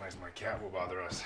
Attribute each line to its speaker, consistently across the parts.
Speaker 1: Otherwise my cat will bother us.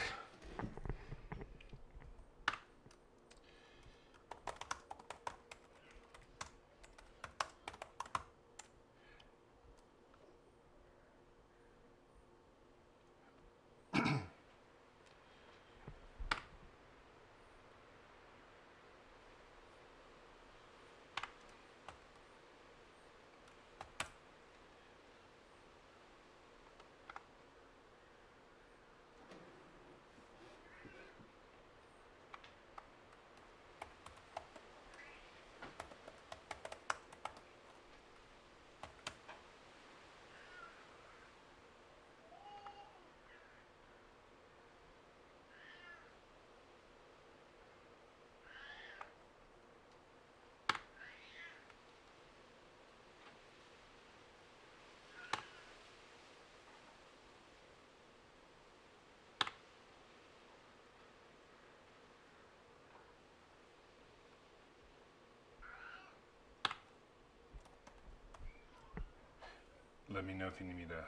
Speaker 1: Let me know if you need me to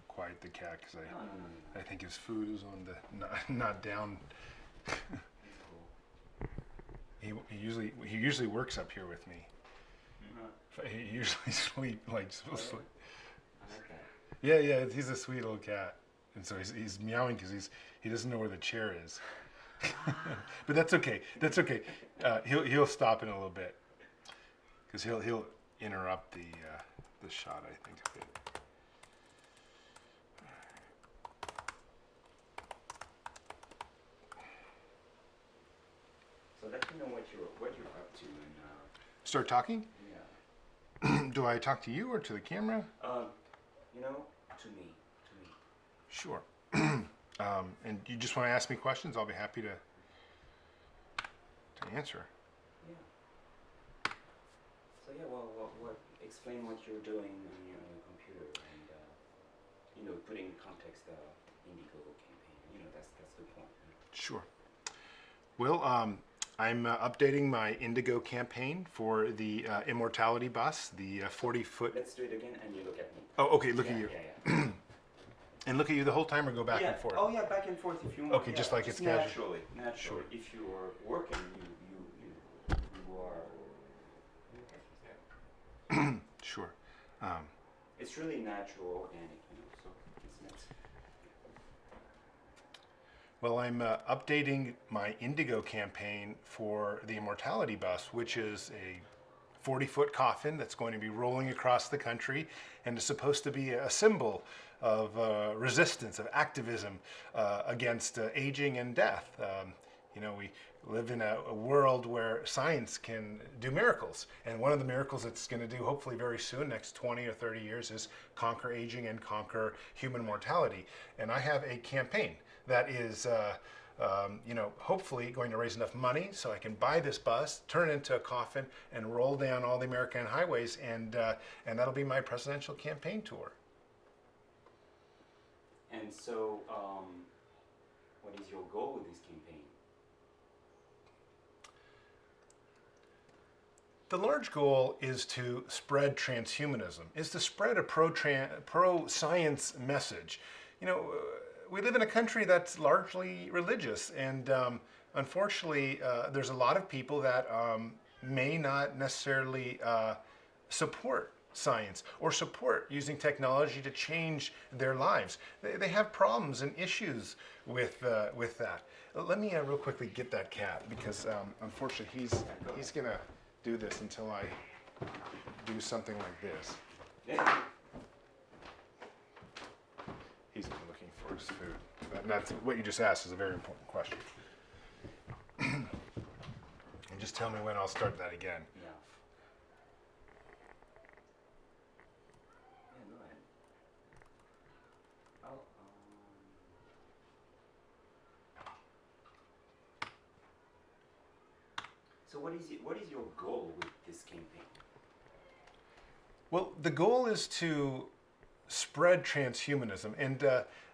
Speaker 1: quiet the cat, because I think his food is on the not down. He usually works up here with me. He usually sleep.
Speaker 2: I like that.
Speaker 1: Yeah, he's a sweet little cat, and so he's meowing because he doesn't know where the chair is. But that's okay. That's okay. He'll stop in a little bit because he'll interrupt the shot, I think, a bit.
Speaker 2: So let me know what you're up to, and
Speaker 1: Start talking?
Speaker 2: yeah.
Speaker 1: Do I talk to you or to the camera?
Speaker 2: To me.
Speaker 1: Sure. And you just want to ask me questions? I'll be happy to answer.
Speaker 2: Yeah. So yeah, what explain what you're doing on your computer, and putting in context the Indiegogo campaign. That's the point.
Speaker 1: Sure. Well, I'm updating my Indigo campaign for the Immortality Bus, the 40-foot.
Speaker 2: Let's do it again, and you look at me.
Speaker 1: Oh, okay. Look at you.
Speaker 2: Yeah.
Speaker 1: And look at you the whole time, or go back and forth.
Speaker 2: Oh yeah, back and forth if you want.
Speaker 1: Okay, just like it's casual.
Speaker 2: Naturally.
Speaker 1: Sure.
Speaker 2: If you are working, you are.
Speaker 1: Sure.
Speaker 2: It's really natural, organic, so it's nice.
Speaker 1: Well, I'm updating my Indigo campaign for the Immortality Bus, which is a 40-foot coffin that's going to be rolling across the country, and is supposed to be a symbol of resistance, of activism against aging and death. We live in a world where science can do miracles, and one of the miracles it's going to do hopefully very soon, next 20 or 30 years, is conquer aging and conquer human mortality. And I have a campaign that is hopefully going to raise enough money so I can buy this bus, turn it into a coffin, and roll down all the American highways, and that'll be my presidential campaign tour.
Speaker 2: And so, what is your goal with this campaign?
Speaker 1: The large goal is to spread transhumanism, is to spread a pro-science message. We live in a country that's largely religious, and unfortunately, there's a lot of people that may not necessarily support science or support using technology to change their lives. They have problems and issues with that. Let me real quickly get that cat, because unfortunately he's gonna do this until I do something like this. He's been looking for his food. That's what you just asked is a very important question. And just tell me when I'll start that again.
Speaker 2: Yeah. Go ahead. So what is your goal with this campaign?
Speaker 1: Well, the goal is to spread transhumanism, and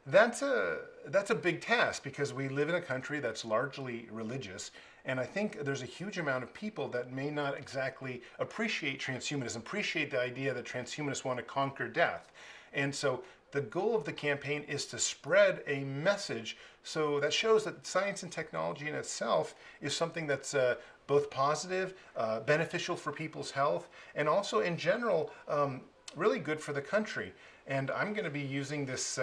Speaker 1: that's a big task, because we live in a country that's largely religious, and I think there's a huge amount of people that may not exactly appreciate transhumanism, appreciate the idea that transhumanists want to conquer death. And so the goal of the campaign is to spread a message so that shows that science and technology in itself is something that's both positive, beneficial for people's health, and also in general really good for the country. And I'm going to be using this,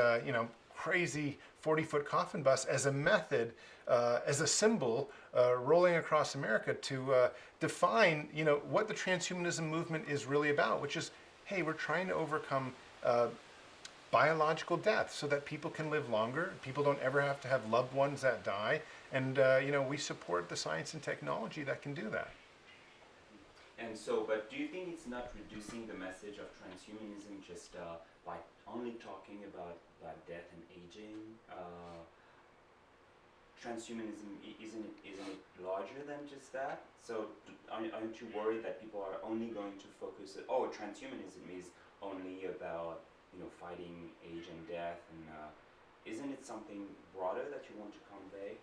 Speaker 1: crazy 40-foot coffin bus as a method, as a symbol, rolling across America to define, what the transhumanism movement is really about, which is, hey, we're trying to overcome biological death so that people can live longer. People don't ever have to have loved ones that die. And, we support the science and technology that can do that.
Speaker 2: And so, but do you think it's not reducing the message of transhumanism just by only talking about death and aging? Transhumanism, isn't it larger than just that? So aren't you worried that people are only going to focus, transhumanism is only about, fighting age and death, and isn't it something broader that you want to convey?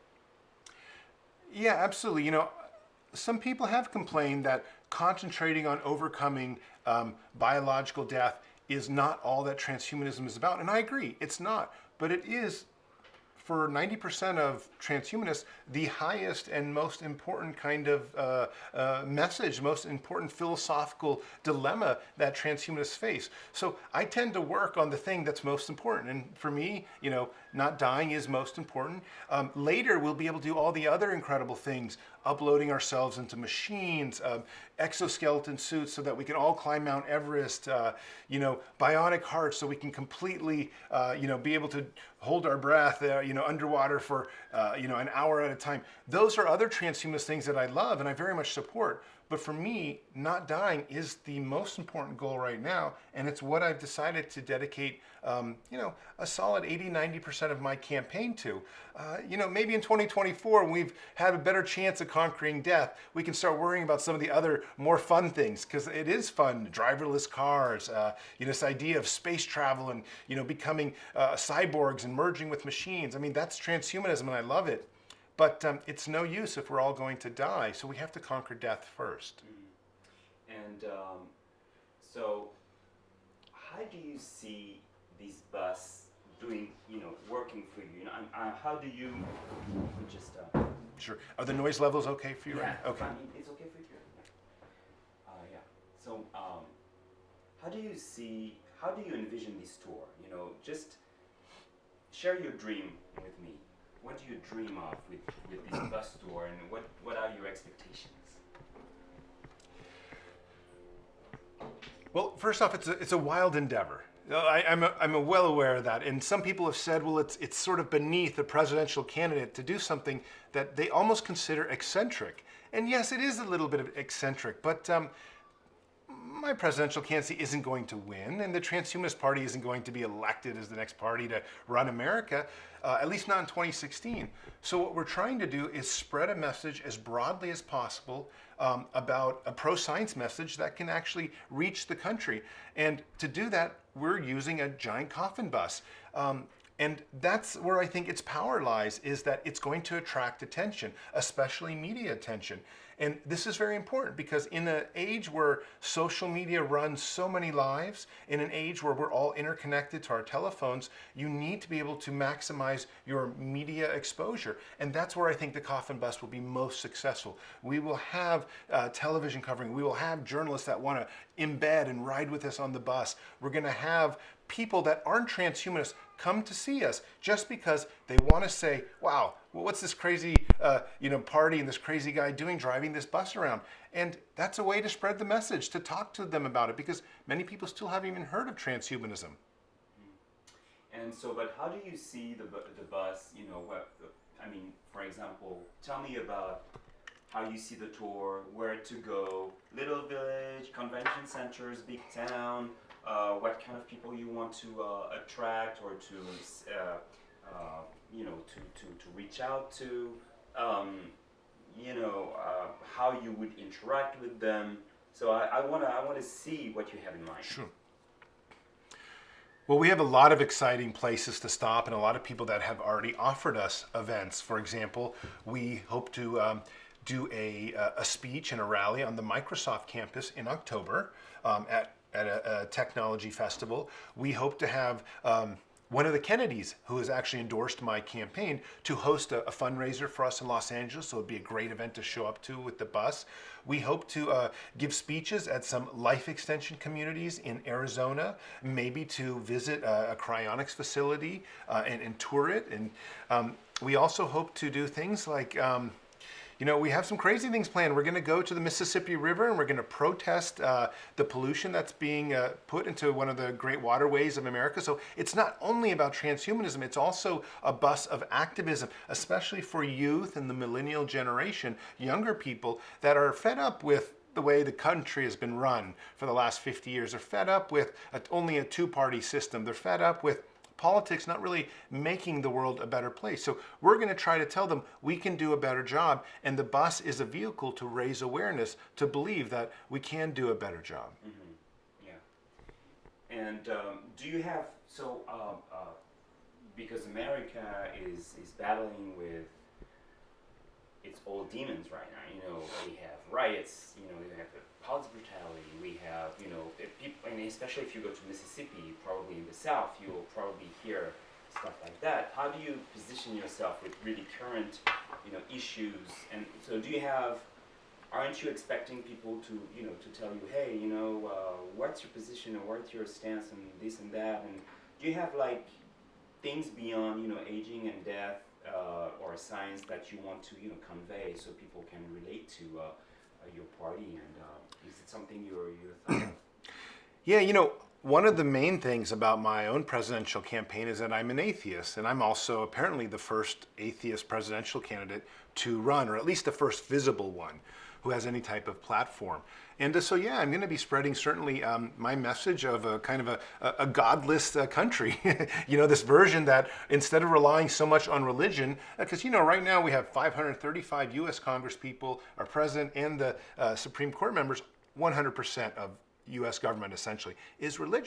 Speaker 1: Yeah, absolutely. Some people have complained that concentrating on overcoming biological death is not all that transhumanism is about. And I agree, it's not. But it is, for 90% of transhumanists, the highest and most important kind of message, most important philosophical dilemma that transhumanists face. So I tend to work on the thing that's most important. And for me, not dying is most important. Later, we'll be able to do all the other incredible things, uploading ourselves into machines, exoskeleton suits so that we can all climb Mount Everest, bionic hearts so we can completely, be able to hold our breath, underwater for, an hour at a time. Those are other transhumanist things that I love and I very much support. But for me, not dying is the most important goal right now. And it's what I've decided to dedicate, a solid 80-90% of my campaign to. Maybe in 2024, when we've had a better chance of conquering death, we can start worrying about some of the other more fun things, because it is fun, driverless cars, this idea of space travel and, becoming cyborgs and merging with machines. I mean, that's transhumanism and I love it. But it's no use if we're all going to die, so we have to conquer death first.
Speaker 2: And so, how do you see these bus doing, working for you? How do you just...
Speaker 1: Sure. Are the noise levels okay for you?
Speaker 2: Yeah,
Speaker 1: right? Okay.
Speaker 2: I mean, it's okay for you. Yeah. So, how do you envision this tour? Just share your dream with me. What do you dream of with this bus tour, and what are your expectations?
Speaker 1: Well, first off, it's a wild endeavor. I'm well aware of that, and some people have said, well, it's sort of beneath a presidential candidate to do something that they almost consider eccentric. And yes, it is a little bit of eccentric, but my presidential candidacy isn't going to win, and the Transhumanist Party isn't going to be elected as the next party to run America, at least not in 2016. So what we're trying to do is spread a message as broadly as possible about a pro-science message that can actually reach the country. And to do that, we're using a giant coffin bus. And that's where I think its power lies, is that it's going to attract attention, especially media attention. And this is very important because in an age where social media runs so many lives, in an age where we're all interconnected to our telephones, you need to be able to maximize your media exposure. And that's where I think the Coffin Bus will be most successful. We will have television covering. We will have journalists that want to embed and ride with us on the bus. We're going to have people that aren't transhumanists come to see us just because they want to say, wow, well, what's this crazy party and this crazy guy doing driving this bus around? And that's a way to spread the message, to talk to them about it, because many people still haven't even heard of transhumanism.
Speaker 2: And so, but how do you see the bus, for example, tell me about how you see the tour, where to go, little village, convention centers, big town, what kind of people you want to attract or to reach out to, how you would interact with them. So I want to see what you have in mind.
Speaker 1: Sure. Well, we have a lot of exciting places to stop and a lot of people that have already offered us events. For example, we hope to do a speech and a rally on the Microsoft campus in October at at a technology festival. We hope to have one of the Kennedys, who has actually endorsed my campaign, to host a fundraiser for us in Los Angeles. So it'd be a great event to show up to with the bus. We hope to give speeches at some life extension communities in Arizona, maybe to visit a cryonics facility and tour it. And we also hope to do things like we have some crazy things planned. We're going to go to the Mississippi River and we're going to protest the pollution that's being put into one of the great waterways of America. So it's not only about transhumanism, it's also a bus of activism, especially for youth and the millennial generation, younger people that are fed up with the way the country has been run for the last 50 years. They're fed up with only a two-party system. They're fed up with politics not really making the world a better place. So we're going to try to tell them we can do a better job, and the bus is a vehicle to raise awareness, to believe that we can do a better job.
Speaker 2: Mm-hmm. Yeah. And do you have, because America is battling with its old demons right now. We have riots, we have police brutality, we have, people, and especially if you go to Mississippi, probably in the South, you'll probably hear stuff like that. How do you position yourself with really current, issues? And so aren't you expecting people to, to tell you, hey, what's your position or what's your stance on this and that? And do you have things beyond, aging and death, or science that you want to convey so people can relate to your party, and is it something you're thought of?
Speaker 1: Yeah, one of the main things about my own presidential campaign is that I'm an atheist, and I'm also apparently the first atheist presidential candidate to run, or at least the first visible one who has any type of platform. And so, yeah, I'm going to be spreading certainly my message of a kind of a godless country. This version that instead of relying so much on religion, because, right now we have 535 U.S. Congresspeople, our president, and the Supreme Court members, 100% of U.S. government essentially is religious.